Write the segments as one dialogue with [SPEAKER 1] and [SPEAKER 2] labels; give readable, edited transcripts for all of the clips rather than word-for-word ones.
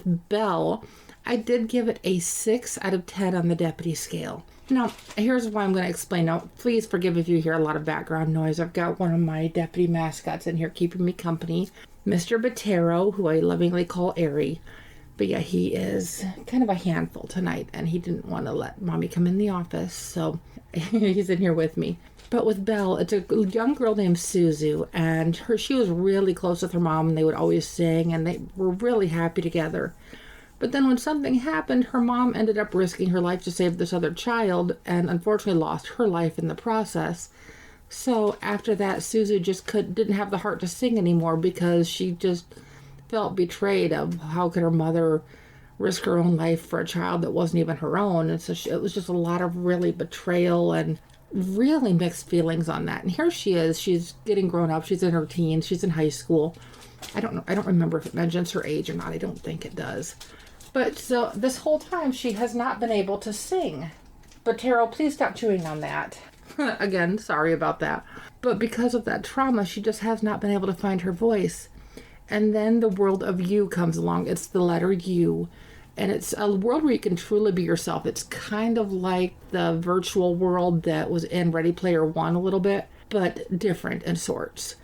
[SPEAKER 1] with Belle, I did give it a 6 out of 10 on the deputy scale. Now, here's why I'm going to explain. Now, please forgive if you hear a lot of background noise. I've got one of my deputy mascots in here keeping me company, Mr. Botero, who I lovingly call Airy. But yeah, he is kind of a handful tonight, and he didn't want to let Mommy come in the office, so he's in here with me. But with Belle, it's a young girl named Suzu, and she was really close with her mom, and they would always sing, and they were really happy together. But then when something happened, her mom ended up risking her life to save this other child, and unfortunately lost her life in the process. So after that, Suzu just didn't have the heart to sing anymore, because she just felt betrayed of how could her mother risk her own life for a child that wasn't even her own. And so it was just a lot of really betrayal and really mixed feelings on that. And here she is, she's getting grown up, she's in her teens, she's in high school. I don't know, I don't remember if it mentions her age or not. I don't think it does. But so this whole time she has not been able to sing. But Taro, please stop chewing on that. Again, sorry about that. But because of that trauma, she just has not been able to find her voice. And then the world of U comes along. It's the letter U. And it's a world where you can truly be yourself. It's kind of like the virtual world that was in Ready Player One a little bit, but different in sorts.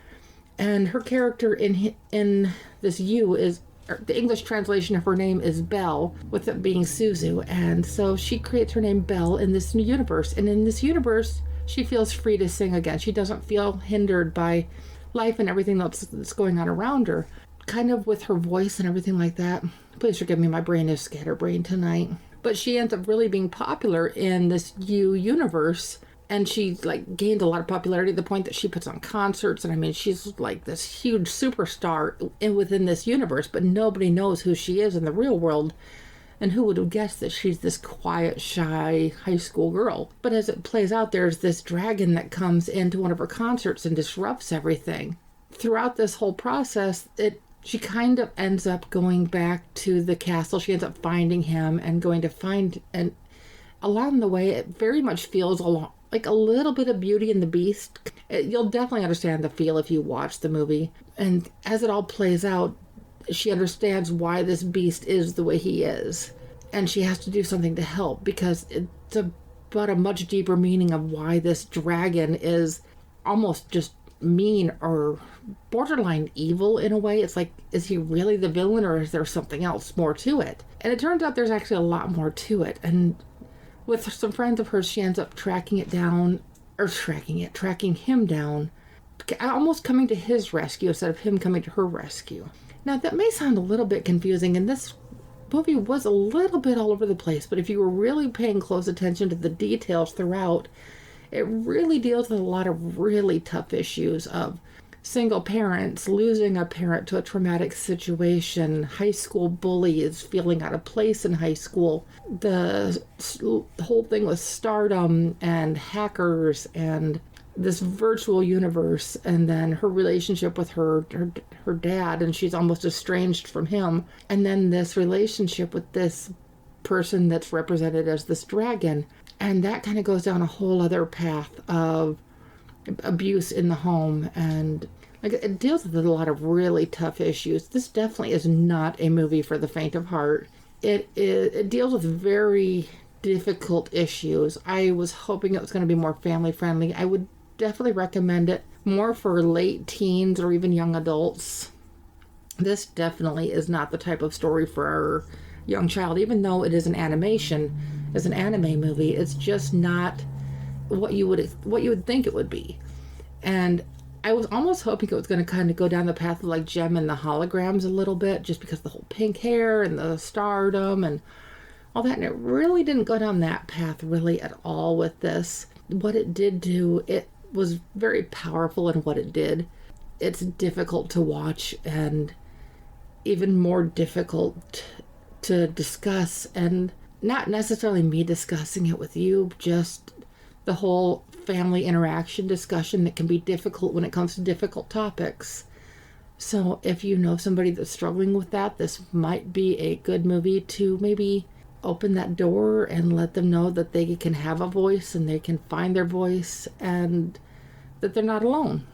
[SPEAKER 1] And her character in this U is, the English translation of her name is Belle, with it being Suzu. And so she creates her name Belle in this new universe. And in this universe, she feels free to sing again. She doesn't feel hindered by life and everything that's going on around her. Kind of with her voice and everything like that. Please forgive me, my brain is scatterbrained tonight. But she ends up really being popular in this U universe. And she gained a lot of popularity to the point that she puts on concerts. And I mean, she's like this huge superstar within this universe, but nobody knows who she is in the real world. And who would have guessed that she's this quiet, shy high school girl? But as it plays out, there's this dragon that comes into one of her concerts and disrupts everything. Throughout this whole process, she kind of ends up going back to the castle. She ends up finding him and going to find, and along the way, it very much feels like a little bit of Beauty and the Beast. You'll definitely understand the feel if you watch the movie. And as it all plays out, she understands why this beast is the way he is. And she has to do something to help, because it's about a much deeper meaning of why this dragon is almost just mean or borderline evil in a way. It's like, is he really the villain, or is there something else more to it? And it turns out there's actually a lot more to it. And with some friends of hers, she ends up tracking him down, almost coming to his rescue instead of him coming to her rescue. Now, that may sound a little bit confusing, and this movie was a little bit all over the place, but if you were really paying close attention to the details throughout, it really deals with a lot of really tough issues of single parents, losing a parent to a traumatic situation, high school bullies, feeling out of place in high school, the whole thing with stardom and hackers and this virtual universe, and then her relationship with her dad, and she's almost estranged from him, and then this relationship with this person that's represented as this dragon. And that kind of goes down a whole other path of abuse in the home, and it deals with a lot of really tough issues. This definitely is not a movie for the faint of heart. It deals with very difficult issues. I was hoping it was going to be more family friendly. I would definitely recommend it more for late teens or even young adults. This definitely is not the type of story for a young child, even though it is an animation. As an anime movie, it's just not what you would think it would be. And I was almost hoping it was going to kind of go down the path of like Gem and the Holograms a little bit, just because the whole pink hair and the stardom and all that. And it really didn't go down that path really at all with this. What it did do, it was very powerful in what it did. It's difficult to watch and even more difficult to discuss, and not necessarily me discussing it with you, just the whole family interaction discussion that can be difficult when it comes to difficult topics. So if you know somebody that's struggling with that, this might be a good movie to maybe open that door and let them know that they can have a voice and they can find their voice and that they're not alone.